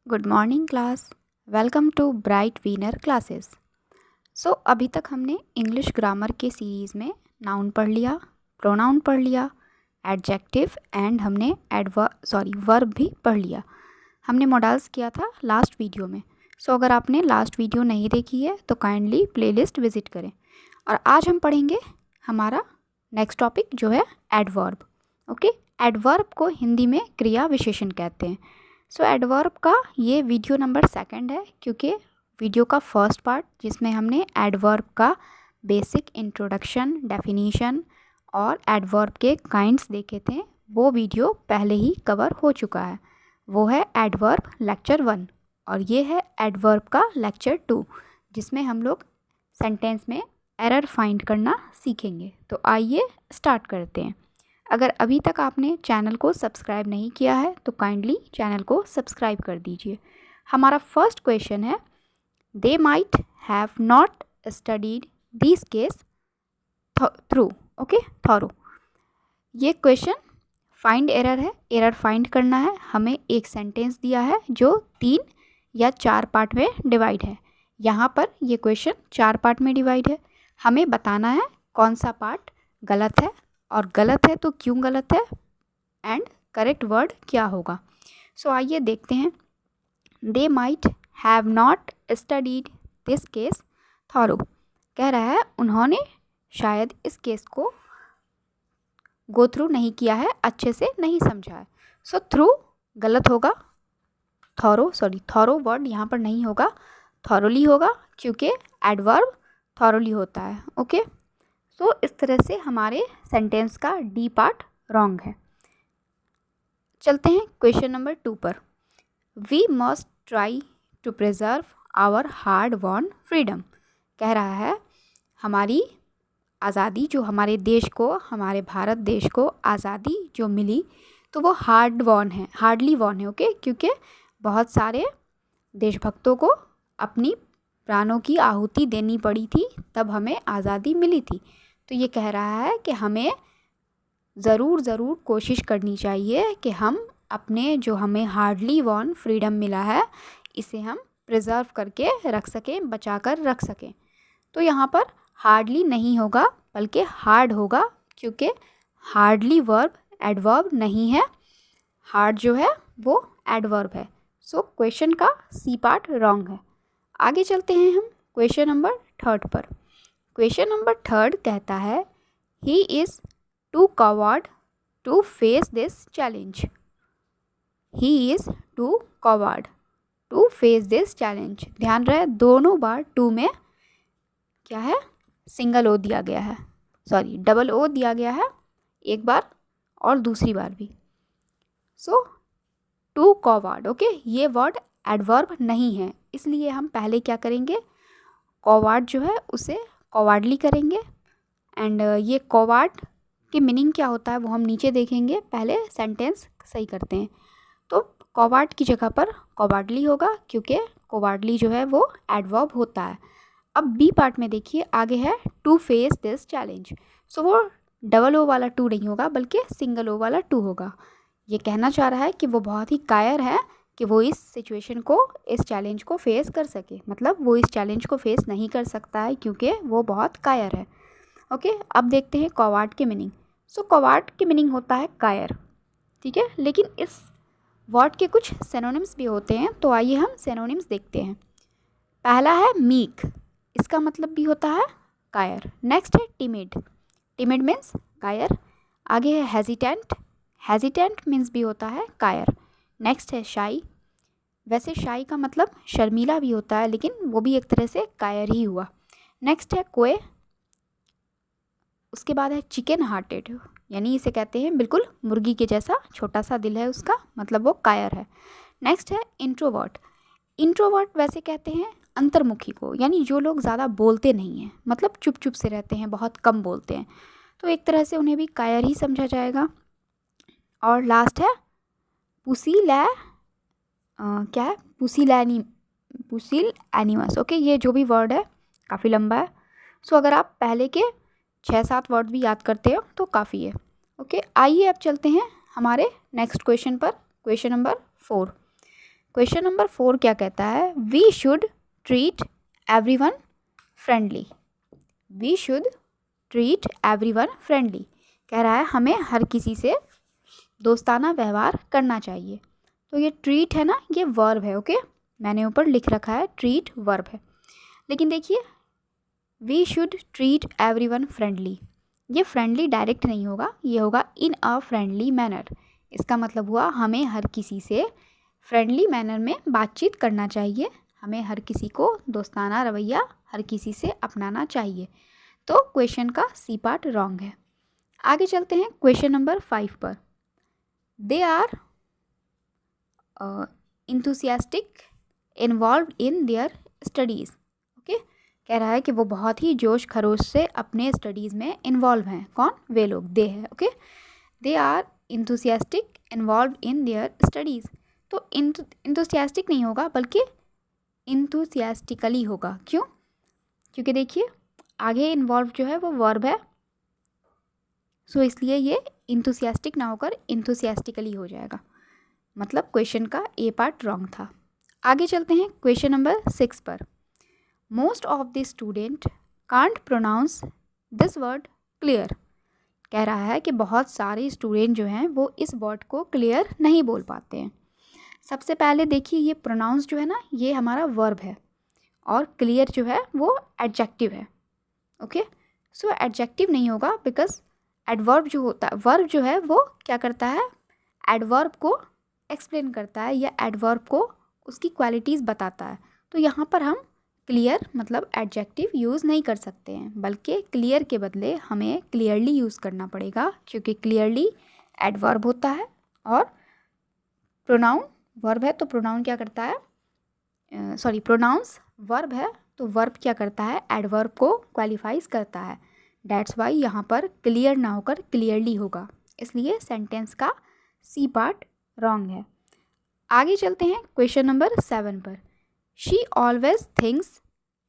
Good morning class. Welcome to Bright Winner Classes. अभी तक हमने इंग्लिश ग्रामर के सीरीज़ में नाउन पढ़ लिया, प्रोनाउन पढ़ लिया, एडजेक्टिव एंड हमने वर्ब भी पढ़ लिया। हमने मॉडल्स किया था लास्ट वीडियो में। अगर आपने लास्ट वीडियो नहीं देखी है तो काइंडली प्लेलिस्ट विज़िट करें। और आज हम पढ़ेंगे हमारा नेक्स्ट टॉपिक जो है एडवर्ब। ओके, एडवर्ब को हिंदी में क्रिया विशेषण कहते हैं। एडवर्ब का ये वीडियो नंबर 2 है, क्योंकि वीडियो का फर्स्ट पार्ट जिसमें हमने एडवर्ब का बेसिक इंट्रोडक्शन, डेफिनीशन और एडवर्ब के काइंड्स देखे थे, वो वीडियो पहले ही कवर हो चुका है। वो है एडवर्ब लेक्चर 1 और ये है एडवर्ब का लेक्चर 2, जिसमें हम लोग सेंटेंस में एरर फाइंड करना सीखेंगे। तो आइए स्टार्ट करते हैं। अगर अभी तक आपने चैनल को सब्सक्राइब नहीं किया है तो काइंडली चैनल को सब्सक्राइब कर दीजिए। हमारा फर्स्ट क्वेश्चन है, they might have not studied this case through. Okay, thorough. ये क्वेश्चन फाइंड एरर है, एरर फाइंड करना है। हमें एक सेंटेंस दिया है जो 3 या 4 पार्ट में डिवाइड है। यहाँ पर ये क्वेश्चन 4 पार्ट में डिवाइड है। हमें बताना है कौन सा पार्ट गलत है, और गलत है तो क्यों गलत है, एंड करेक्ट वर्ड क्या होगा। आइए देखते हैं। They might have not studied this case thorough. कह रहा है उन्होंने शायद इस केस को गो थ्रू नहीं किया है, अच्छे से नहीं समझा है। थ्रू गलत होगा, थॉरो वर्ड यहाँ पर नहीं होगा, थॉरोली होगा, क्योंकि एडवर्ब थॉरोली होता है। ओके, इस तरह से हमारे सेंटेंस का डी पार्ट रॉन्ग है। चलते हैं क्वेश्चन नंबर 2 पर। We must try to preserve our hard won freedom. कह रहा है हमारी आज़ादी, जो हमारे देश को, हमारे भारत देश को आज़ादी जो मिली, तो वो हार्डली वॉन है। ओके, क्योंकि बहुत सारे देशभक्तों को अपनी प्राणों की आहुति देनी पड़ी थी, तब हमें आज़ादी मिली थी। तो ये कह रहा है कि हमें ज़रूर कोशिश करनी चाहिए कि हम अपने जो हमें हार्डली वॉन फ्रीडम मिला है, इसे हम प्रिजर्व करके रख सकें, बचा कर रख सकें। तो यहाँ पर हार्डली नहीं होगा बल्कि हार्ड होगा, क्योंकि हार्डली वर्ब एडवर्ब नहीं है, हार्ड जो है वो एडवर्ब है। क्वेश्चन का सी पार्ट रॉन्ग है। आगे चलते हैं हम क्वेश्चन नंबर 3 पर। क्वेश्चन नंबर 3 कहता है, he is to covered to face this challenge. He is to covered to face this challenge. ध्यान रहे, दोनों बार टू में क्या है, सिंगल ओ दिया गया है, डबल ओ दिया गया है, एक बार और दूसरी बार भी। To covered. ओके, ये वर्ड एडवर्ब नहीं है, इसलिए हम पहले क्या करेंगे, कवर्ड जो है उसे कवर्डली करेंगे। एंड ये कवर्ड की मीनिंग क्या होता है वो हम नीचे देखेंगे, पहले सेंटेंस सही करते हैं। तो कवर्ड की जगह पर कवर्डली होगा, क्योंकि कवर्डली जो है वो एडवर्ब होता है। अब बी पार्ट में देखिए, आगे है टू फेस दिस चैलेंज। वो डबल ओ वाला टू नहीं होगा बल्कि सिंगल ओ वाला टू होगा। ये कहना चाह रहा है कि वो बहुत ही कायर है कि वो इस सिचुएशन को, इस चैलेंज को फेस कर सके। मतलब वो इस चैलेंज को फेस नहीं कर सकता है क्योंकि वो बहुत कायर है। ओके, अब देखते हैं कवर्ड की मीनिंग। कवर्ड की मीनिंग होता है कायर, ठीक है, लेकिन इस वर्ड के कुछ सिनोनिम्स भी होते हैं। तो आइए हम सिनोनिम्स देखते हैं। पहला है मीक, इसका मतलब भी होता है कायर। नेक्स्ट है टिमिड, टिमिड मीन्स कायर। आगे है हेजिटेंट, हेजिटेंट मीन्स भी होता है कायर। नेक्स्ट है शाई, वैसे शाई का मतलब शर्मीला भी होता है, लेकिन वो भी एक तरह से कायर ही हुआ। नेक्स्ट है कोए, उसके बाद है चिकन हार्टेड, यानी इसे कहते हैं बिल्कुल मुर्गी के जैसा छोटा सा दिल है उसका, मतलब वो कायर है। नेक्स्ट है इंट्रोवर्ट, इंट्रोवर्ट वैसे कहते हैं अंतर्मुखी को, यानी जो लोग ज़्यादा बोलते नहीं हैं, मतलब चुप चुप से रहते हैं, बहुत कम बोलते हैं, तो एक तरह से उन्हें भी कायर ही समझा जाएगा। और लास्ट है क्या है, पुसिल एनिमस। ओके, ये जो भी वर्ड है काफ़ी लंबा है। अगर आप पहले के 6-7 वर्ड भी याद करते हो तो काफ़ी है। ओके, आइए अब चलते हैं हमारे नेक्स्ट क्वेश्चन पर, क्वेश्चन नंबर 4। क्वेश्चन नंबर 4 क्या कहता है? We should treat everyone friendly. We should treat everyone friendly कह रहा है हमें हर किसी से दोस्ताना व्यवहार करना चाहिए। तो ये ट्रीट है ना, ये वर्ब है। ओके, मैंने ऊपर लिख रखा है ट्रीट वर्ब है, लेकिन देखिए we should treat everyone friendly, ये फ्रेंडली डायरेक्ट नहीं होगा, ये होगा इन अ फ्रेंडली मैनर। इसका मतलब हुआ हमें हर किसी से फ्रेंडली मैनर में बातचीत करना चाहिए, हमें हर किसी को दोस्ताना रवैया हर किसी से अपनाना चाहिए। तो क्वेश्चन का सी पार्ट रॉन्ग है। आगे चलते हैं क्वेश्चन नंबर 5 पर। They are enthusiastic involve in their studies. Okay, कह रहा है कि वो बहुत ही जोश खरोश से अपने स्टडीज़ में इन्वॉल्व हैं। कौन? वे लोग, दे है। Okay, they are enthusiastic involve in their studies. तो इंथुसियास्टिक नहीं होगा बल्कि इंथुसियास्टिकली होगा। क्यों? क्योंकि देखिए आगे इन्वॉल्व जो है वो वर्ब है, सो इसलिए ये इंथुसियास्टिक ना होकर इंथुसियास्टिकली हो जाएगा। मतलब क्वेश्चन का ए पार्ट रॉन्ग था। आगे चलते हैं क्वेश्चन नंबर 6 पर। Most of the student can't pronounce this word clear. कह रहा है कि बहुत सारे स्टूडेंट जो हैं वो इस वर्ड को क्लियर नहीं बोल पाते हैं। सबसे पहले देखिए ये प्रोनाउंस जो है ना, ये हमारा वर्ब है और क्लियर जो है वो एडजेक्टिव है। ओके, सो एडजेक्टिव नहीं होगा बिकॉज एडवर्ब जो होता है, वर्ब जो है वो क्या करता है, एडवर्ब को एक्सप्लेन करता है या एडवर्ब को उसकी क्वालिटीज़ बताता है। तो यहाँ पर हम क्लियर मतलब एडजेक्टिव यूज़ नहीं कर सकते हैं, बल्कि क्लियर के बदले हमें क्लियरली यूज़ करना पड़ेगा, क्योंकि क्लियरली एडवर्ब होता है और प्रोनाउन वर्ब है। तो प्रोनाउन क्या करता है, प्रोनाउंस वर्ब है तो वर्ब क्या करता है, एडवर्ब को क्वालिफाइज करता है। डैट्स वाई यहाँ पर क्लियर ना होकर क्लियरली होगा, इसलिए सेंटेंस का सी पार्ट रॉन्ग है। आगे चलते हैं क्वेश्चन नंबर 7 पर। She always thinks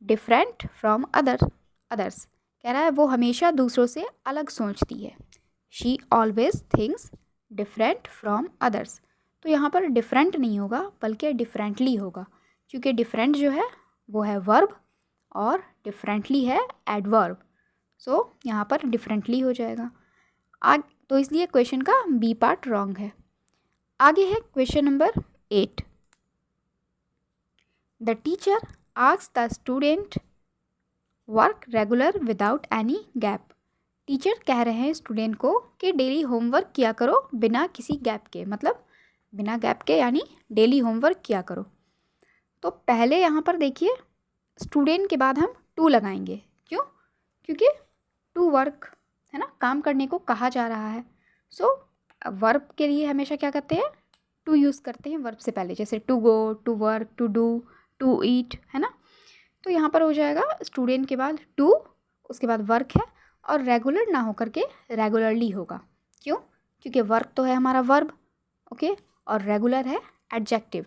different from others. कह रहा है वो हमेशा दूसरों से अलग सोचती है। She always thinks different from others. तो यहाँ पर डिफरेंट नहीं होगा बल्कि डिफरेंटली होगा, क्योंकि डिफरेंट जो है वो है वर्ब और डिफरेंटली है एडवर्ब। सो यहाँ पर डिफरेंटली हो जाएगा। तो इसलिए क्वेश्चन का बी पार्ट रॉन्ग है। आगे है question number 8। The teacher asks the student work regular without any gap. Teacher कह रहे हैं स्टूडेंट को कि डेली होमवर्क किया करो बिना किसी गैप के, मतलब बिना गैप के यानी डेली होमवर्क किया करो। तो पहले यहाँ पर देखिए स्टूडेंट के बाद हम टू लगाएंगे। क्यों? क्योंकि टू वर्क है ना, काम करने को कहा जा रहा है। सो वर्ब के लिए हमेशा क्या करते हैं, टू यूज़ करते हैं वर्ब से पहले, जैसे to go, to work, to do, to eat, है ना। तो यहाँ पर हो जाएगा स्टूडेंट के बाद टू, उसके बाद वर्क है और रेगुलर ना होकर के रेगुलरली होगा। क्यों? क्योंकि वर्क तो है हमारा वर्ब, ओके, और रेगुलर है एडजेक्टिव।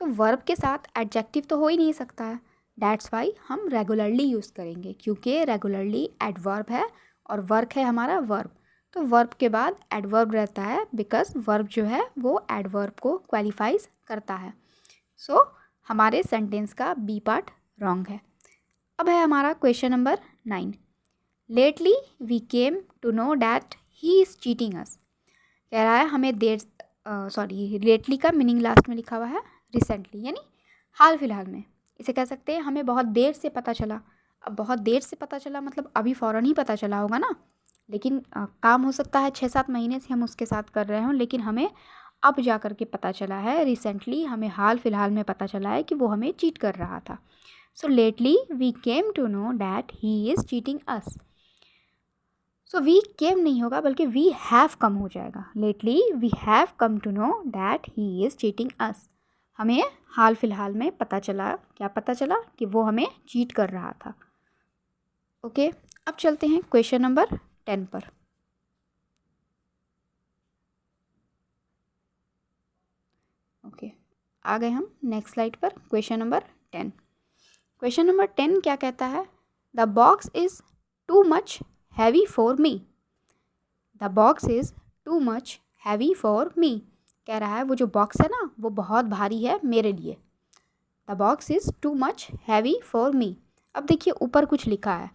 तो वर्ब के साथ एडजेक्टिव तो हो ही नहीं सकता है, डैट्स वाई हम रेगुलरली यूज़ करेंगे, क्योंकि रेगुलरली एडवर्ब है और वर्क है हमारा वर्ब। तो वर्ब के बाद एडवर्ब रहता है बिकॉज वर्ब जो है वो एडवर्ब को क्वालिफाइज करता है। सो हमारे सेंटेंस का बी पार्ट रॉन्ग है। अब है हमारा question number 9। Lately we came to know that he is cheating us. कह रहा है हमें लेटली का मीनिंग लास्ट में लिखा हुआ है रिसेंटली, यानी हाल फिलहाल में। इसे कह सकते हैं हमें बहुत देर से पता चला। अब बहुत देर से पता चला मतलब अभी फ़ौरन ही पता चला होगा ना, लेकिन काम हो सकता है 6-7 महीने से हम उसके साथ कर रहे हों, लेकिन हमें अब जा कर के पता चला है, रिसेंटली हमें हाल फिलहाल में पता चला है कि वो हमें चीट कर रहा था। So lately we came to know that he is cheating us. So we came नहीं होगा बल्कि वी हैव कम हो जाएगा। Lately we have come to know that he is cheating us. हमें हाल फिलहाल में पता चला, क्या पता चला, कि वो हमें चीट कर रहा था। ओके, अब चलते हैं क्वेश्चन नंबर 10 पर। ओके, आ गए हम नेक्स्ट स्लाइड पर। Question number 10। क्वेश्चन नंबर 10 क्या कहता है, the box is too much heavy for me. The box is too much heavy for मी। कह रहा है वो जो बॉक्स है ना वो बहुत भारी है मेरे लिए। The box is too much heavy for मी। अब देखिए ऊपर कुछ लिखा है,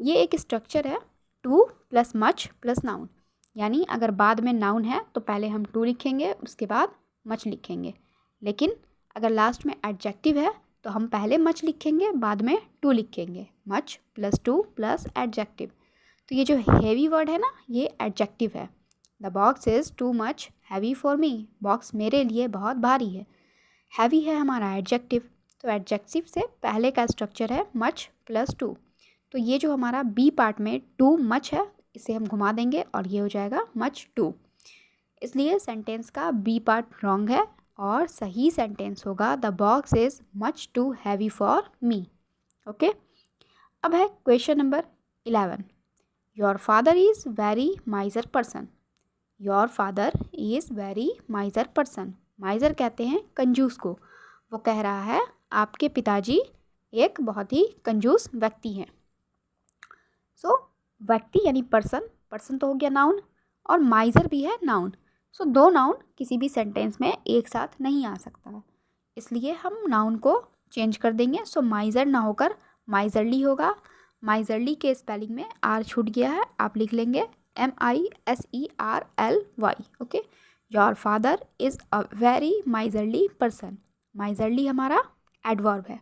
ये एक स्ट्रक्चर है two plus much plus noun, यानी अगर बाद में नाउन है तो पहले हम टू लिखेंगे उसके बाद मच लिखेंगे, लेकिन अगर लास्ट में एडजेक्टिव है तो हम पहले मच लिखेंगे बाद में टू लिखेंगे, much plus two plus adjective. तो ये जो हैवी वर्ड है ना ये एडजेक्टिव है। The box is too much heavy for me, box मेरे लिए बहुत भारी है। हैवी है हमारा एडजेक्टिव, तो एडजेक्टिव से पहले का स्ट्रक्चर है मच प्लस टू। तो ये जो हमारा बी पार्ट में टू मच है इसे हम घुमा देंगे और ये हो जाएगा मच टू। इसलिए सेंटेंस का बी पार्ट रॉन्ग है और सही सेंटेंस होगा the box is much too heavy for me. Okay, अब है question number 11। Your father is very miser person. Your father is very miser person, miser कहते हैं कंजूस को। वो कह रहा है आपके पिताजी एक बहुत ही कंजूस व्यक्ति हैं। सो व्यक्ति यानी पर्सन, पर्सन तो हो गया नाउन और माइजर भी है नाउन। सो दो नाउन किसी भी सेंटेंस में एक साथ नहीं आ सकता है, इसलिए हम नाउन को चेंज कर देंगे। सो माइजर ना होकर माइजरली होगा। माइजरली के स्पेलिंग में आर छूट गया है, आप लिख लेंगे MISERLY। Okay, your father is a very miserly person. Miserly हमारा एडवर्ब है।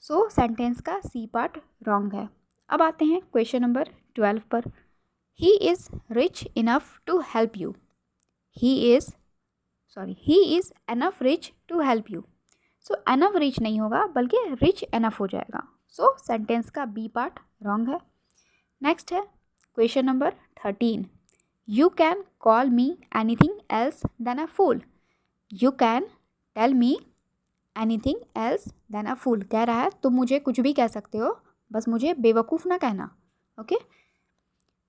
सो सेंटेंस का सी पार्ट रॉन्ग है। अब आते हैं क्वेश्चन नंबर 12 पर। He is rich enough to help you. He is enough rich to help you. So enough rich नहीं होगा बल्कि रिच एनफ हो जाएगा। सो सेंटेंस का बी पार्ट रॉन्ग है। नेक्स्ट है question number 13। You can call me anything else than a fool. You can tell me anything else than a fool, कह रहा है तुम मुझे कुछ भी कह सकते हो बस मुझे बेवकूफ़ ना कहना। Okay,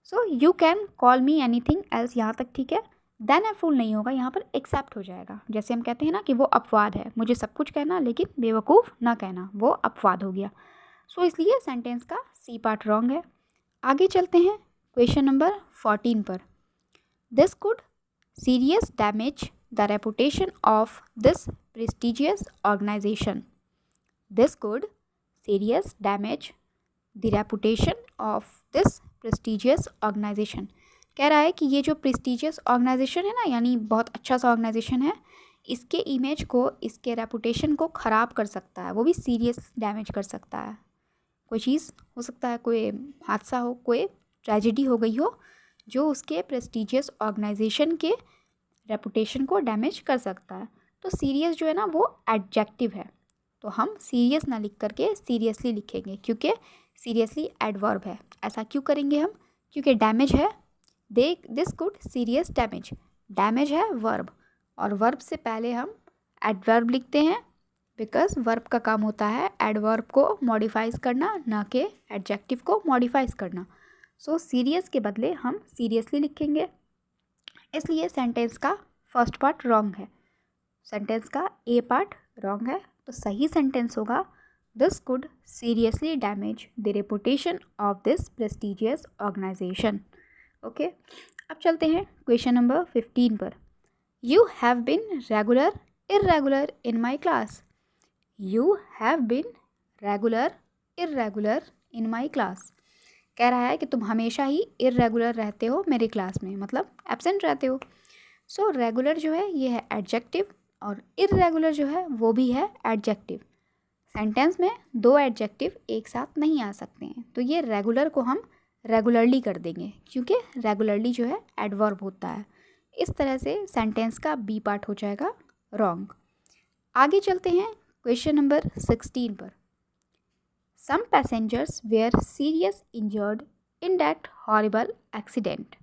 so you can call me anything else यहाँ तक ठीक है। देन अ फूल नहीं होगा, यहाँ पर एक्सेप्ट हो जाएगा। जैसे हम कहते हैं ना कि वो अपवाद है, मुझे सब कुछ कहना लेकिन बेवकूफ़ ना कहना, वो अपवाद हो गया। सो इसलिए सेंटेंस का सी पार्ट रॉन्ग है। आगे चलते हैं क्वेश्चन नंबर 14 पर। This could serious damage the reputation of this prestigious organisation. This could serious damage the reputation of this prestigious organisation, कह रहा है कि ये जो प्रेस्टिजियस ऑर्गेनाइजेशन है ना, यानी बहुत अच्छा सा ऑर्गेनाइजेशन है, इसके इमेज को, इसके रेपुटेशन को ख़राब कर सकता है, वो भी सीरियस डैमेज कर सकता है। कोई चीज़ हो सकता है, कोई हादसा हो, कोई ट्रेजेडी हो गई हो जो उसके प्रेस्टिजियस ऑर्गेनाइजेशन के रेपुटेशन को डैमेज कर सकता है। तो सीरियस जो है ना वो एडजेक्टिव है, तो हम सीरियस ना लिख करके सीरियसली लिखेंगे क्योंकि सीरियसली एडवर्ब है। ऐसा क्यों करेंगे हम? क्योंकि डैमेज है, this could serious damage, damage है वर्ब और वर्ब से पहले हम एडवर्ब लिखते हैं बिकॉज वर्ब का काम होता है एडवर्ब को मॉडिफाइज करना, ना कि एडजेक्टिव को मॉडिफाइज करना। सो सीरियस के बदले हम सीरियसली लिखेंगे, इसलिए सेंटेंस का फर्स्ट पार्ट रॉन्ग है। सेंटेंस का ए पार्ट रॉन्ग है, तो सही सेंटेंस होगा this could seriously damage the reputation of this prestigious organisation. Okay, अब चलते हैं क्वेश्चन नंबर 15 पर। You have been regular irregular in my class. You have been regular irregular in my class, कह रहा है कि तुम हमेशा ही इर्रेगुलर रहते हो मेरी क्लास में, मतलब एब्सेंट रहते हो। सो रेगुलर जो है ये है एडजेक्टिव और इर्रेगुलर जो है वो भी है एडजेक्टिव। सेंटेंस में दो एडजेक्टिव एक साथ नहीं आ सकते हैं, तो ये रेगुलर को हम रेगुलरली कर देंगे क्योंकि रेगुलरली जो है एडवर्ब होता है। इस तरह से सेंटेंस का बी पार्ट हो जाएगा रॉन्ग। आगे चलते हैं क्वेश्चन नंबर 16 पर। Some passengers were serious injured in that horrible accident.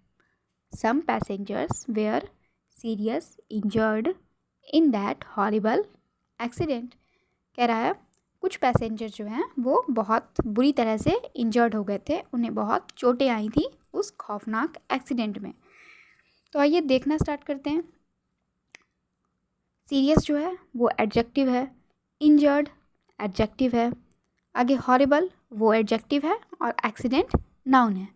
Some passengers were serious injured in that horrible accident, कह रहा है कुछ पैसेंजर जो हैं वो बहुत बुरी तरह से इंजर्ड हो गए थे, उन्हें बहुत चोटें आई थी उस खौफनाक एक्सीडेंट में। तो आइए देखना स्टार्ट करते हैं। सीरियस जो है वो एडजेक्टिव है, इंजर्ड एडजेक्टिव है, आगे हॉरिबल वो एडजेक्टिव है और एक्सीडेंट नाउन है।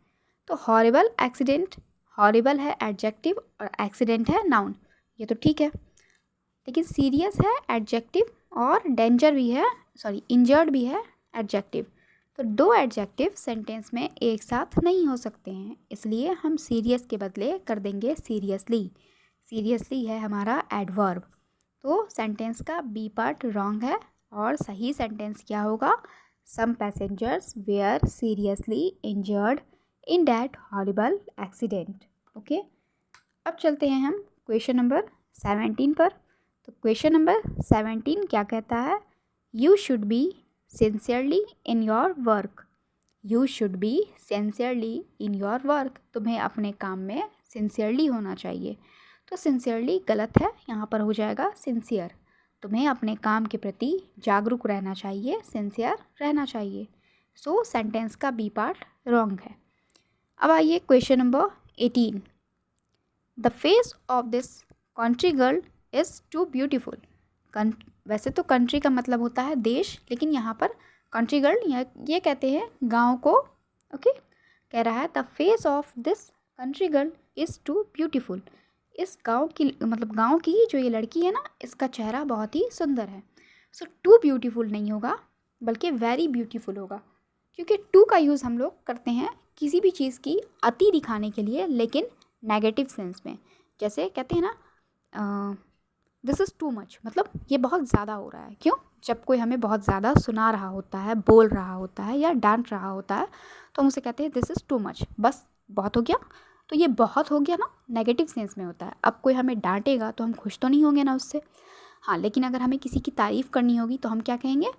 तो हॉरिबल एक्सीडेंट, हॉरिबल है एडजेक्टिव और एक्सीडेंट है नाउन, ये तो ठीक है, लेकिन सीरियस है एडजेक्टिव और डेंजर भी है, इंजर्ड भी है एडजेक्टिव। तो दो एडजेक्टिव सेंटेंस में एक साथ नहीं हो सकते हैं, इसलिए हम सीरियस के बदले कर देंगे सीरियसली। सीरियसली है हमारा एडवर्ब। तो सेंटेंस का बी पार्ट रॉन्ग है और सही सेंटेंस क्या होगा? Some passengers were seriously injured in that horrible accident. Okay, अब चलते हैं हम क्वेश्चन नंबर 17 पर। तो क्वेश्चन नंबर 17 क्या कहता है? You should be sincerely in your work. You should be sincerely in your work. तुम्हें अपने काम में सिंसियरली होना चाहिए। तो सिंसियरली गलत है, यहाँ पर हो जाएगा सिंसियर। तुम्हें अपने काम के प्रति जागरूक रहना चाहिए, सिंसियर रहना चाहिए। सो सेंटेंस का बी पार्ट रॉन्ग है। अब आइए question number 18। The face of this country girl is too beautiful. वैसे तो कंट्री का मतलब होता है देश, लेकिन यहाँ पर कंट्री गर्ल ये कहते हैं गांव को। ओके, कह रहा है the face of this country girl is too beautiful. इस गांव की मतलब गांव की जो ये लड़की है ना, इसका चेहरा बहुत ही सुंदर है। सो टू ब्यूटीफुल नहीं होगा बल्कि वेरी ब्यूटीफुल होगा, क्योंकि टू का यूज़ हम लोग करते हैं किसी भी चीज़ की अति दिखाने के लिए, लेकिन नेगेटिव सेंस में। जैसे कहते हैं ना दिस इज़ टू मच, मतलब ये बहुत ज़्यादा हो रहा है। क्यों? जब कोई हमें बहुत ज़्यादा सुना रहा होता है, बोल रहा होता है या डांट रहा होता है, तो हम उसे कहते हैं दिस इज़ टू मच, बस बहुत हो गया। तो ये बहुत हो गया ना नेगेटिव सेंस में होता है। अब कोई हमें डांटेगा तो हम खुश तो नहीं होंगे ना उससे। हाँ, लेकिन अगर हमें किसी की तारीफ़ करनी होगी तो हम क्या कहेंगे?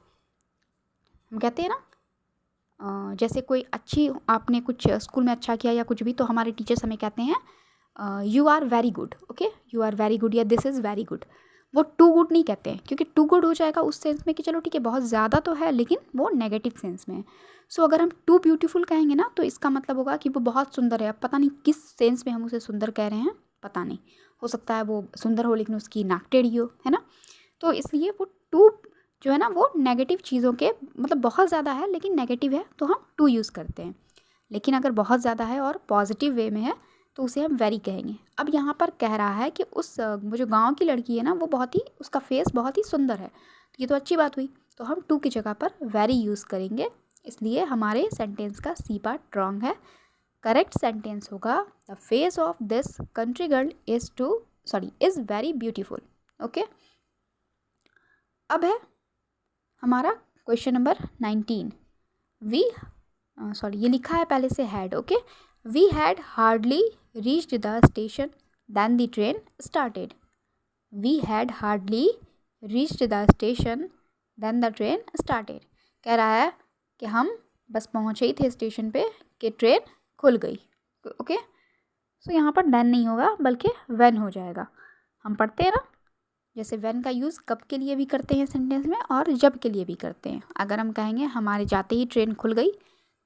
हम कहते हैं ना जैसे कोई अच्छी, आपने कुछ स्कूल में अच्छा किया या कुछ भी, तो हमारे टीचर्स हमें कहते हैं you are very good. Okay, you are very good या दिस इज़ वेरी गुड। वो टू गुड नहीं कहते हैं, क्योंकि टू गुड हो जाएगा उस सेंस में कि चलो ठीक है बहुत ज़्यादा तो है, लेकिन वो नेगेटिव सेंस में है। सो अगर हम टू ब्यूटीफुल कहेंगे ना, तो इसका मतलब होगा कि वो बहुत सुंदर है। अब पता नहीं किस सेंस में हम उसे सुंदर कह रहे हैं, पता नहीं, हो सकता है वो सुंदर हो लेकिन उसकी नाक टेढ़ी हो, है ना। तो इसलिए वो टू जो है ना वो नेगेटिव चीज़ों के मतलब बहुत ज़्यादा है लेकिन नेगेटिव है, तो हम टू यूज़ करते हैं। लेकिन अगर बहुत ज़्यादा है और पॉजिटिव वे में है तो उसे हम वेरी कहेंगे। अब यहाँ पर कह रहा है कि वो जो गांव की लड़की है ना, वो बहुत ही, उसका फेस बहुत ही सुंदर है। तो ये तो अच्छी बात हुई, तो हम टू की जगह पर वेरी यूज़ करेंगे। इसलिए हमारे सेंटेंस का सी पार्ट रॉन्ग है। करेक्ट सेंटेंस होगा the face of this country girl is very beautiful. Okay, अब है हमारा क्वेश्चन नंबर 19। ये लिखा है पहले से had. Okay, we had hardly reached the station than the train started. We had hardly reached the station than the train started. कह रहा है कि हम बस पहुँचे ही थे स्टेशन पे कि ट्रेन खुल गई। ओके, सो यहाँ पर देन नहीं होगा बल्कि व्हेन हो जाएगा। हम पढ़ते हैं ना, जैसे व्हेन का यूज़ कब के लिए भी करते हैं सेंटेंस में और जब के लिए भी करते हैं। अगर हम कहेंगे हमारे जाते ही ट्रेन खुल गई,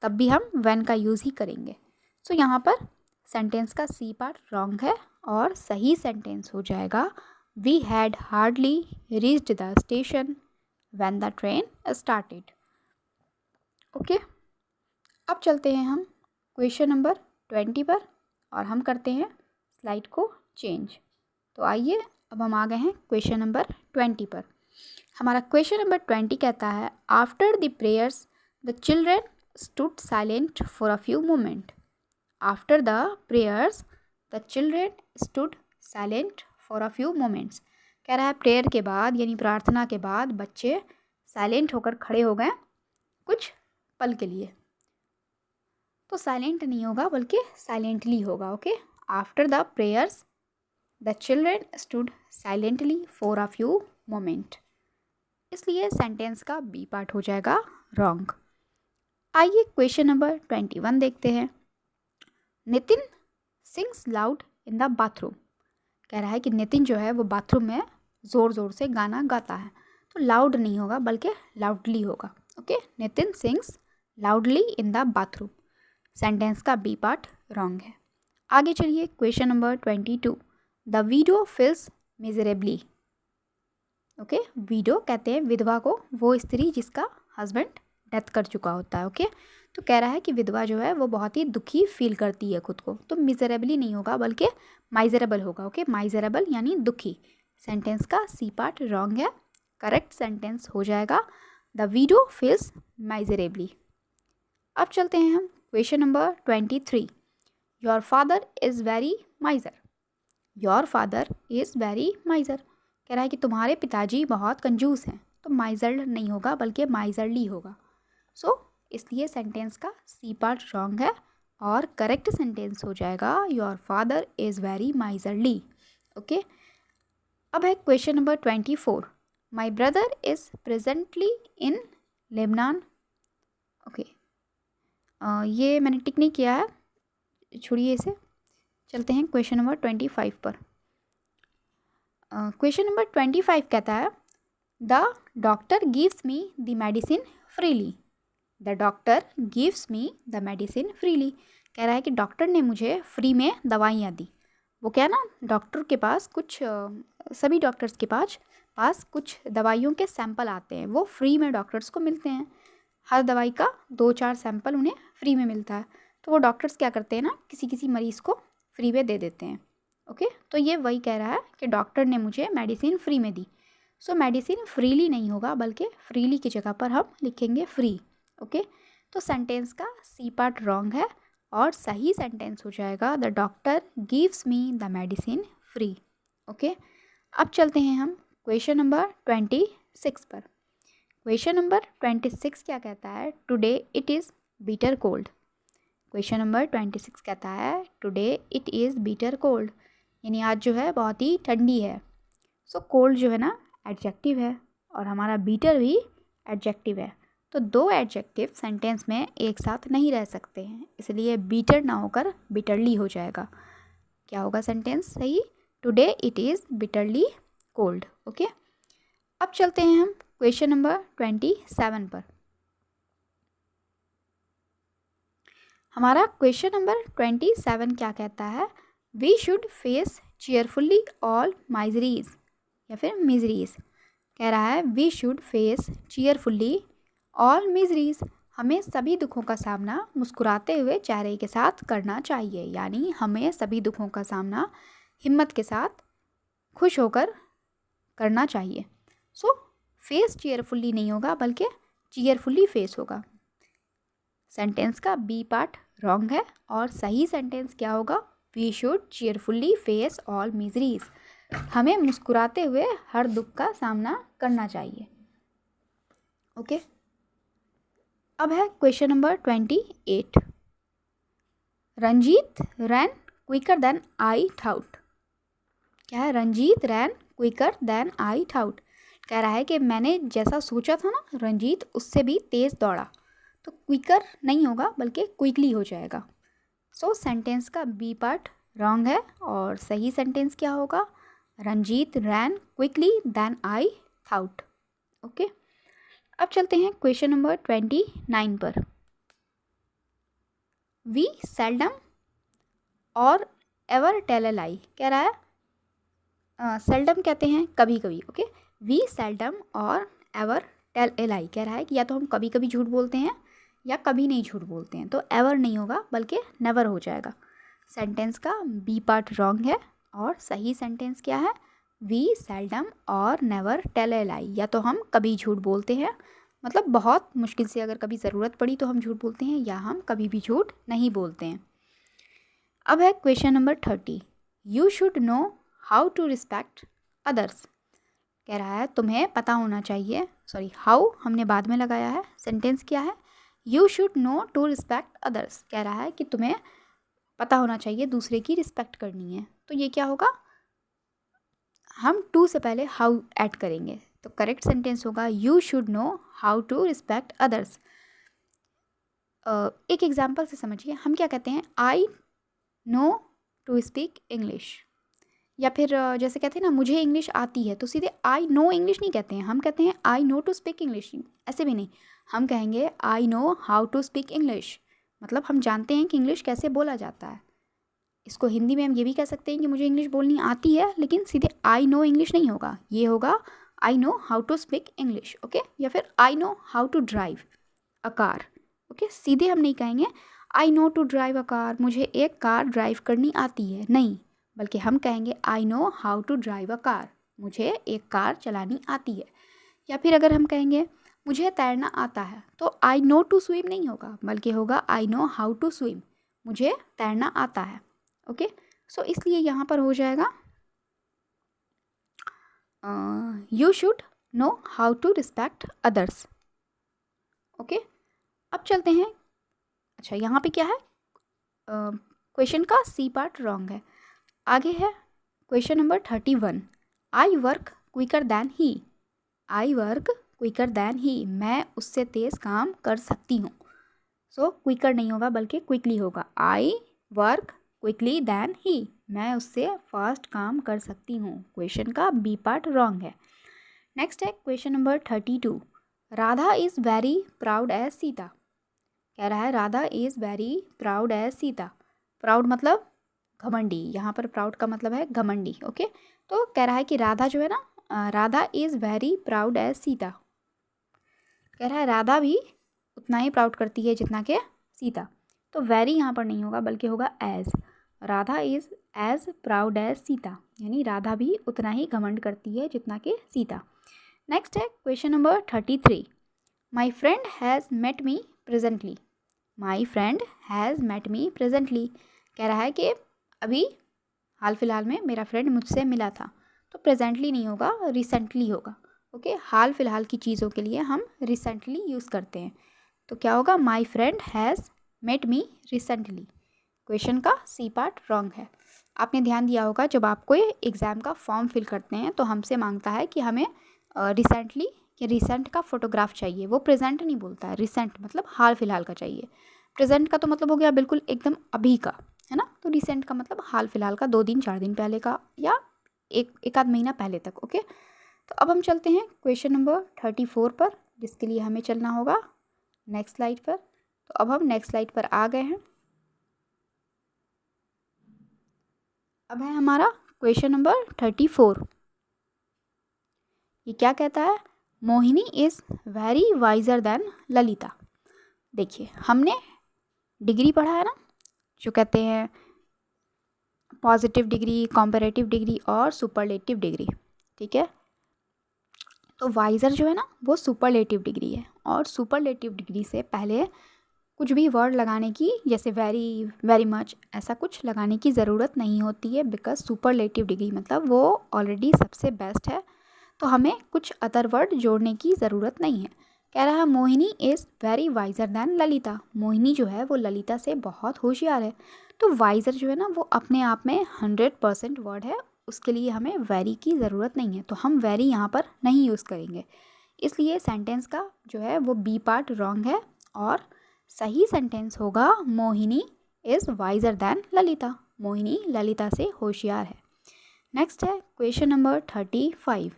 तब भी हम व्हेन का यूज़ ही करेंगे। सो यहाँ पर सेंटेंस का सी पार्ट रॉन्ग है और सही सेंटेंस हो जाएगा we had hardly reached the station when the train started. Okay, अब चलते हैं हम क्वेश्चन नंबर 20 पर और हम करते हैं स्लाइड को चेंज। तो आइए अब हम आ गए हैं क्वेश्चन नंबर 20 पर। हमारा क्वेश्चन नंबर 20 कहता है after the prayers the children stood silent for a few moment. After the prayers the children stood silent for a few moments. कह रहा है प्रेयर के बाद यानी प्रार्थना के बाद बच्चे साइलेंट होकर खड़े हो गए कुछ पल के लिए। तो साइलेंट नहीं होगा बल्कि साइलेंटली होगा। Okay, after the prayers the children stood silently for a few moment. इसलिए सेंटेंस का बी पार्ट हो जाएगा रॉन्ग। आइए क्वेश्चन नंबर 21 देखते हैं। Nitin sings loud in the bathroom. कह रहा है कि नितिन जो है वो बाथरूम में ज़ोर ज़ोर से गाना गाता है। तो लाउड नहीं होगा बल्कि लाउडली होगा। Okay, Nitin sings loudly in the bathroom. Sentence का बी पार्ट रॉन्ग है। आगे चलिए question number 22। The widow feels miserably. Okay, window कहते हैं विधवा को, वो स्त्री जिसका हस्बैंड डेथ कर चुका होता है। ओके, तो कह रहा है कि विधवा जो है वो बहुत ही दुखी फील करती है खुद को, तो मिजरेबली नहीं होगा बल्कि माइजरेबल होगा। ओके, माइजरेबल यानी दुखी। सेंटेंस का सी पार्ट रॉन्ग है, करेक्ट सेंटेंस हो जाएगा द विडो फील्स माइजरेबली। अब चलते हैं हम question number 23। Your father is very माइजर। Your father is very माइजर कह रहा है कि तुम्हारे पिताजी बहुत कंजूस हैं, तो माइजर नहीं होगा बल्कि माइजरली होगा। सो इसलिए सेंटेंस का सी पार्ट रॉन्ग है और करेक्ट सेंटेंस हो जाएगा your father is very miserly. Okay, अब है question number 24। My brother is presently in Lebanon. Okay, ये मैंने टिक नहीं किया है, छोड़िए इसे। चलते हैं क्वेश्चन नंबर 25 पर। क्वेश्चन नंबर 25 कहता है the doctor gives me the medicine freely. The doctor gives me the medicine freely कह रहा है कि डॉक्टर ने मुझे फ्री में दवाइयाँ दी। वो क्या ना, डॉक्टर के पास कुछ सभी डॉक्टर्स के पास कुछ दवाइयों के सैंपल आते हैं, वो फ्री में डॉक्टर्स को मिलते हैं। हर दवाई का 2-4 सैंपल उन्हें फ्री में मिलता है, तो वो डॉक्टर्स क्या करते हैं ना, किसी किसी मरीज़ को फ्री में दे देते हैं। ओके, तो ये वही कह रहा है कि डॉक्टर ने मुझे मेडिसिन फ्री में दी। सो मेडिसिन फ्रीली नहीं होगा बल्कि फ्रीली की जगह पर हम लिखेंगे फ्री। ओके, तो सेंटेंस का सी पार्ट रॉन्ग है और सही सेंटेंस हो जाएगा the doctor gives me the medicine free. Okay, अब चलते हैं हम क्वेश्चन नंबर 26 पर। क्वेश्चन नंबर 26 क्या कहता है, today it is bitter cold. Question number 26 कहता है today it is bitter cold, यानी आज जो है बहुत ही ठंडी है। सो कोल्ड जो है ना एडजेक्टिव है और हमारा बीटर भी एडजेक्टिव है, तो दो एडजेक्टिव सेंटेंस में एक साथ नहीं रह सकते हैं, इसलिए बीटर ना होकर बिटरली हो जाएगा। क्या होगा सेंटेंस सही, today it is bitterly cold. Okay, अब चलते हैं हम क्वेश्चन नंबर 27 पर। हमारा क्वेश्चन नंबर 27 क्या कहता है, we should face cheerfully all miseries या फिर मिजरीज। कह रहा है we should face cheerfully all miseries, हमें सभी दुखों का सामना मुस्कुराते हुए चेहरे के साथ करना चाहिए, यानी हमें सभी दुखों का सामना हिम्मत के साथ खुश होकर करना चाहिए। सो फेस चेयरफुली नहीं होगा बल्कि चेयरफुली फेस होगा। सेंटेंस का बी पार्ट रॉन्ग है और सही सेंटेंस क्या होगा, we should cheerfully face all miseries, हमें मुस्कुराते हुए हर दुख का सामना करना चाहिए। ओके, अब है question number 28। Ranjit ran quicker than I thought. क्या है, Ranjit ran quicker than I thought कह रहा है कि मैंने जैसा सोचा था ना, रंजीत उससे भी तेज़ दौड़ा, तो क्विकर नहीं होगा बल्कि क्विकली हो जाएगा। सो सेंटेंस का बी पार्ट रॉन्ग है और सही सेंटेंस क्या होगा, Ranjit ran quickly than I thought. Okay, अब चलते हैं क्वेश्चन नंबर 29 पर। We seldom or ever tell a lie कह रहा है, सेल्डम कहते हैं कभी कभी। Okay, we seldom or ever tell a lie कह रहा है कि या तो हम कभी कभी झूठ बोलते हैं या कभी नहीं झूठ बोलते हैं, तो एवर नहीं होगा बल्कि नेवर हो जाएगा। सेंटेंस का बी पार्ट रॉन्ग है और सही सेंटेंस क्या है, वी सेल्डम और नेवर टेल ए लाई, या तो हम कभी झूठ बोलते हैं, मतलब बहुत मुश्किल से अगर कभी ज़रूरत पड़ी तो हम झूठ बोलते हैं, या हम कभी भी झूठ नहीं बोलते हैं। अब है question number 30। You should know how to respect others. कह रहा है तुम्हें पता होना चाहिए, सॉरी हाउ हमने बाद में लगाया है, सेंटेंस क्या है, you should know to respect others. कह रहा है कि तुम्हें पता होना चाहिए दूसरे की रिस्पेक्ट करनी है, तो ये क्या होगा, हम टू से पहले हाउ ऐड करेंगे, तो करेक्ट सेंटेंस होगा you should know how to respect others. एक एग्जाम्पल से समझिए, हम क्या कहते हैं, I know to speak English, या फिर जैसे कहते हैं ना मुझे इंग्लिश आती है, तो सीधे आई नो इंग्लिश नहीं कहते हैं, हम कहते हैं I know to speak English, ऐसे भी नहीं, हम कहेंगे I know how to speak English, मतलब हम जानते हैं कि इंग्लिश कैसे बोला जाता है। इसको हिंदी में हम ये भी कह सकते हैं कि मुझे इंग्लिश बोलनी आती है, लेकिन सीधे आई नो इंग्लिश नहीं होगा, ये होगा I know how to speak English. Okay, या फिर I know how to drive a car, okay, सीधे हम नहीं कहेंगे I know to drive a car, मुझे एक कार ड्राइव करनी आती है, नहीं, बल्कि हम कहेंगे I know how to drive a car, मुझे एक कार चलानी आती है। या फिर अगर हम कहेंगे मुझे तैरना आता है, तो आई नो टू स्विम नहीं होगा, बल्कि होगा I know how to swim, मुझे तैरना आता है। ओके, सो इसलिए यहाँ पर हो जाएगा you should know how to respect others. Okay, अब चलते हैं। अच्छा, यहाँ पे क्या है, क्वेश्चन का सी पार्ट रॉन्ग है। आगे है question number 31, I work quicker than he, I work quicker than he, मैं उससे तेज़ काम कर सकती हूँ। सो क्विकर नहीं होगा बल्कि क्विकली होगा, I work quickly than he, मैं उससे फास्ट काम कर सकती हूँ। क्वेश्चन का बी पार्ट रॉन्ग है। नेक्स्ट है question number 32, Radha is very proud as Sita, कह रहा है Radha is very proud as Sita, proud मतलब घमंडी, यहाँ पर प्राउड का मतलब है घमंडी। ओके, तो कह रहा है कि राधा जो है ना, Radha is very proud as Sita, कह रहा है राधा भी उतना ही प्राउड करती है जितना कि सीता। तो वेरी यहाँ पर नहीं होगा बल्कि होगा as, Radha is as proud as Sita, यानी राधा भी उतना ही घमंड करती है जितना कि सीता। नेक्स्ट है question number 33, my friend has met me presently, my friend has met me presently, कह रहा है कि अभी हाल फिलहाल में मेरा फ्रेंड मुझसे मिला था। तो प्रेजेंटली नहीं होगा, रिसेंटली होगा। ओके, हाल फिलहाल की चीज़ों के लिए हम रिसेंटली यूज़ करते हैं। तो क्या होगा, my friend has met me recently. Question का सी पार्ट रॉन्ग है। आपने ध्यान दिया होगा जब आप कोई एग्ज़ाम का फॉर्म फिल करते हैं तो हमसे मांगता है कि हमें रिसेंटली या रिसेंट का फोटोग्राफ चाहिए, वो प्रेजेंट नहीं बोलता है, रिसेंट मतलब हाल फिलहाल का चाहिए। प्रेजेंट का तो मतलब हो गया बिल्कुल एकदम अभी का, है ना, तो रिसेंट का मतलब हाल फिलहाल का, 2 दिन 4 दिन पहले का, या एक आध महीना पहले तक। ओके, तो अब हम चलते हैं क्वेश्चन नंबर 34 पर, जिसके लिए हमें चलना होगा नेक्स्ट स्लाइड पर। तो अब हम नेक्स्ट स्लाइड पर आ गए हैं। अब है हमारा क्वेश्चन नंबर 34। ये क्या कहता है, Mohini is very visor then Lalita. देखिए, हमने डिग्री पढ़ा है ना, जो कहते हैं पॉजिटिव डिग्री, कॉम्पैरेटिव डिग्री और सुपरलेटिव डिग्री। ठीक है, तो वाइजर जो है ना वो सुपरलेटिव डिग्री है, और सुपरलेटिव डिग्री से पहले कुछ भी वर्ड लगाने की, जैसे वेरी, वेरी मच, ऐसा कुछ लगाने की ज़रूरत नहीं होती है, बिकॉज सुपरलेटिव डिग्री मतलब वो ऑलरेडी सबसे बेस्ट है, तो हमें कुछ अदर वर्ड जोड़ने की ज़रूरत नहीं है। कह रहा है Mohini is very wiser than Lalita, Mohini जो है वो ललिता से बहुत होशियार है। तो वाइजर जो है ना वो अपने आप में 100% वर्ड है, उसके लिए हमें वेरी की ज़रूरत नहीं है, तो हम वेरी यहाँ पर नहीं यूज़ करेंगे। इसलिए सेंटेंस का जो है वो बी पार्ट रॉन्ग है, और सही सेंटेंस होगा Mohini is wiser than Lalita, Mohini Lalita से होशियार है। नेक्स्ट है question number 35,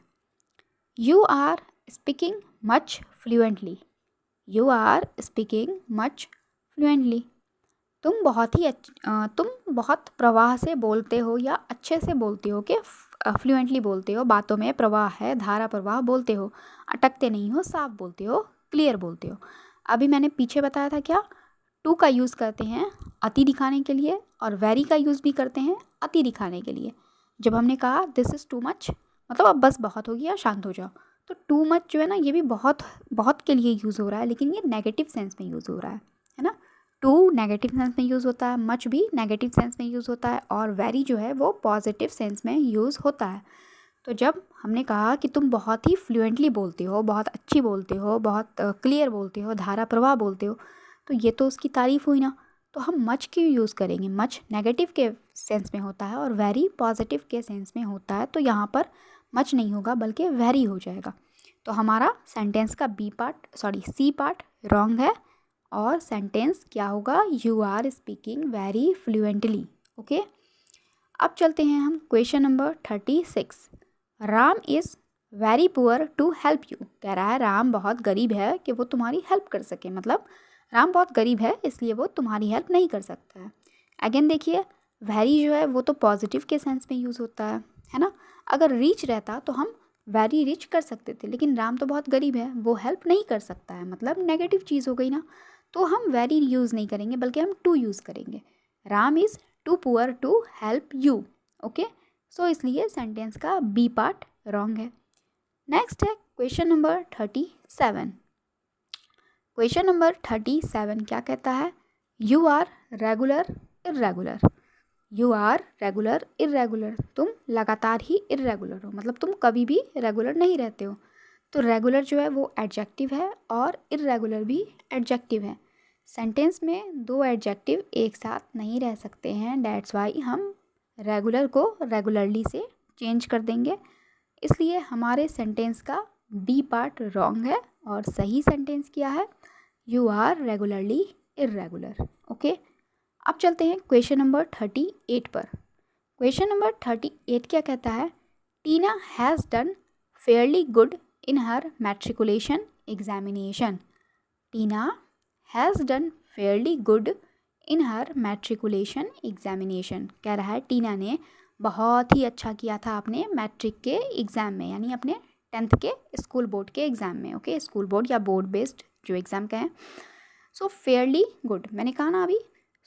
you are speaking much fluently, you are speaking much fluently, तुम बहुत प्रवाह से बोलते हो या अच्छे से बोलते हो, कि फ्लुएंटली बोलते हो, बातों में प्रवाह है, धारा प्रवाह बोलते हो, अटकते नहीं हो, साफ बोलते हो, क्लियर बोलते हो। अभी मैंने पीछे बताया था क्या, टू का यूज़ करते हैं अति दिखाने के लिए, और वेरी का यूज़ भी करते हैं अति दिखाने के लिए। जब हमने कहा दिस इज़ टू मच, मतलब अब बस बहुत हो गया, शांत हो जाओ, तो टू मच जो है ना ये भी बहुत बहुत के लिए यूज़ हो रहा है, लेकिन ये नेगेटिव सेंस में यूज़ हो रहा है ना। टू नेगेटिव सेंस में यूज़ होता है, मच भी नेगेटिव सेंस में यूज़ होता है, और वेरी जो है वो पॉजिटिव सेंस में यूज़ होता है। तो जब हमने कहा कि तुम बहुत ही फ्लुएंटली बोलते हो, बहुत अच्छी बोलते हो, बहुत क्लियर बोलते हो, धारा प्रवाह बोलते हो, तो ये तो उसकी तारीफ़ हुई ना। तो हम मच क्यों यूज़ करेंगे, मच नेगेटिव के सेंस में होता है और वेरी पॉजिटिव के सेंस में होता है, तो यहाँ पर मच नहीं होगा बल्कि वेरी हो जाएगा। तो हमारा सेंटेंस का सी पार्ट रॉन्ग है, और सेंटेंस क्या होगा, you are speaking very fluently. Okay, अब चलते हैं हम question number 36, Ram is very poor to help you, कह रहा है राम बहुत गरीब है कि वो तुम्हारी हेल्प कर सके, मतलब राम बहुत गरीब है इसलिए वो तुम्हारी हेल्प नहीं कर सकता है। अगेन देखिए, वेरी जो है वो तो पॉजिटिव के सेंस में यूज़ होता है ना। अगर रिच रहता तो हम वेरी रिच कर सकते थे, लेकिन राम तो बहुत गरीब है, वो हेल्प नहीं कर सकता है, मतलब नेगेटिव चीज़ हो गई ना। तो हम वेरी यूज़ नहीं करेंगे बल्कि हम टू यूज़ करेंगे। Ram is too poor to help you. Okay, so इसलिए सेंटेंस का बी पार्ट रॉन्ग है। नेक्स्ट है क्वेश्चन नंबर 37। क्वेश्चन नंबर 37 क्या कहता है? You are regular irregular. You are regular irregular, तुम लगातार ही इर्रेगुलर हो, मतलब तुम कभी भी रेगुलर नहीं रहते हो। तो रेगुलर जो है वो एडजेक्टिव है और इर्रेगुलर भी एडजेक्टिव है। सेंटेंस में दो एडजेक्टिव एक साथ नहीं रह सकते हैं, डैट्स वाई हम रेगुलर को रेगुलरली से चेंज कर देंगे। इसलिए हमारे सेंटेंस का बी पार्ट रॉन्ग है और सही सेंटेंस क्या है? You are regularly irregular. Okay, अब चलते हैं क्वेश्चन नंबर 38 पर। क्वेश्चन नंबर 38 क्या कहता है? Tina has done fairly good in her matriculation examination. Tina has done fairly good in her matriculation examination. कह रहा है टीना ने बहुत ही अच्छा किया था अपने मैट्रिक के एग्ज़ाम में, यानी अपने 10th के स्कूल बोर्ड के एग्ज़ाम में। ओके, स्कूल बोर्ड या बोर्ड बेस्ड जो एग्ज़ाम का है। सो फेयरली गुड, मैंने कहा ना अभी,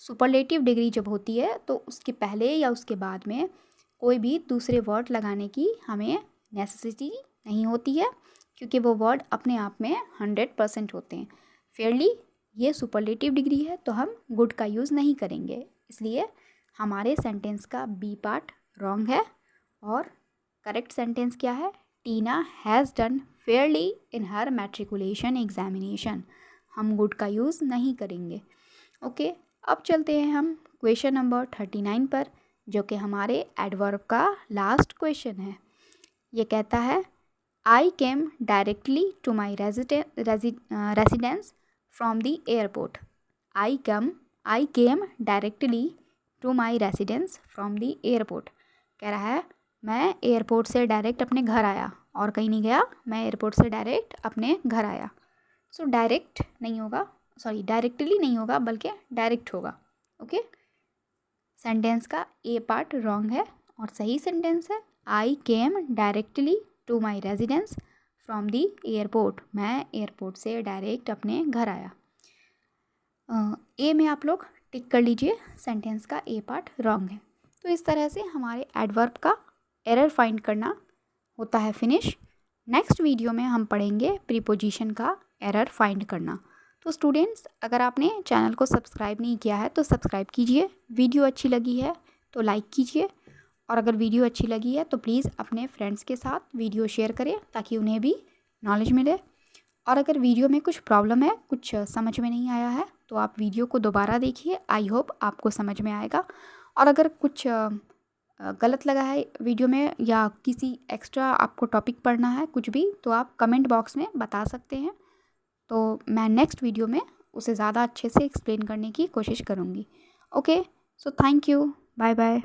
सुपरलेटिव डिग्री जब होती है तो उसके पहले या उसके बाद में कोई भी दूसरे वर्ड लगाने की हमें नेसेसिटी नहीं होती है, क्योंकि वो वर्ड अपने आप में 100% होते हैं। फेयरली ये सुपरलेटिव डिग्री है तो हम गुड का यूज़ नहीं करेंगे, इसलिए हमारे सेंटेंस का बी पार्ट रॉन्ग है और करेक्ट सेंटेंस क्या है? Tina has done fairly in her matriculation examination. हम गुड का यूज़ नहीं करेंगे। ओके, अब चलते हैं हम क्वेश्चन नंबर 39 पर, जो कि हमारे एडवर्ब का लास्ट क्वेश्चन है। ये कहता है I came directly to my residence from the airport. I came directly to my residence from the airport. कह रहा है मैं एयरपोर्ट से डायरेक्ट अपने घर आया और कहीं नहीं गया, मैं एयरपोर्ट से डायरेक्ट अपने घर आया। सो डायरेक्ट नहीं होगा, सॉरी डायरेक्टली नहीं होगा बल्कि डायरेक्ट होगा। ओके, सेंटेंस का ए पार्ट रॉन्ग है और सही सेंटेंस है I came directly to my residence from the airport. मैं एयरपोर्ट से डायरेक्ट अपने घर आया। ए में आप लोग टिक कर लीजिए, सेंटेंस का ए पार्ट रॉन्ग है। तो इस तरह से हमारे एडवर्ब का एरर फाइंड करना होता है फिनिश। नेक्स्ट वीडियो में हम पढ़ेंगे प्रीपोजिशन का एरर फाइंड करना। तो स्टूडेंट्स, अगर आपने चैनल को सब्सक्राइब नहीं किया है तो सब्सक्राइब कीजिए। वीडियो अच्छी लगी है तो लाइक कीजिए, और अगर वीडियो अच्छी लगी है तो प्लीज़ अपने फ्रेंड्स के साथ वीडियो शेयर करें ताकि उन्हें भी नॉलेज मिले। और अगर वीडियो में कुछ प्रॉब्लम है, कुछ समझ में नहीं आया है, तो आप वीडियो को दोबारा देखिए, आई होप आपको समझ में आएगा। और अगर कुछ गलत लगा है वीडियो में या किसी एक्स्ट्रा आपको टॉपिक पढ़ना है कुछ भी, तो आप कमेंट बॉक्स में बता सकते हैं। तो मैं नेक्स्ट वीडियो में उसे ज़्यादा अच्छे से एक्सप्लेन करने की कोशिश करूँगी। Okay, so thank you, bye bye.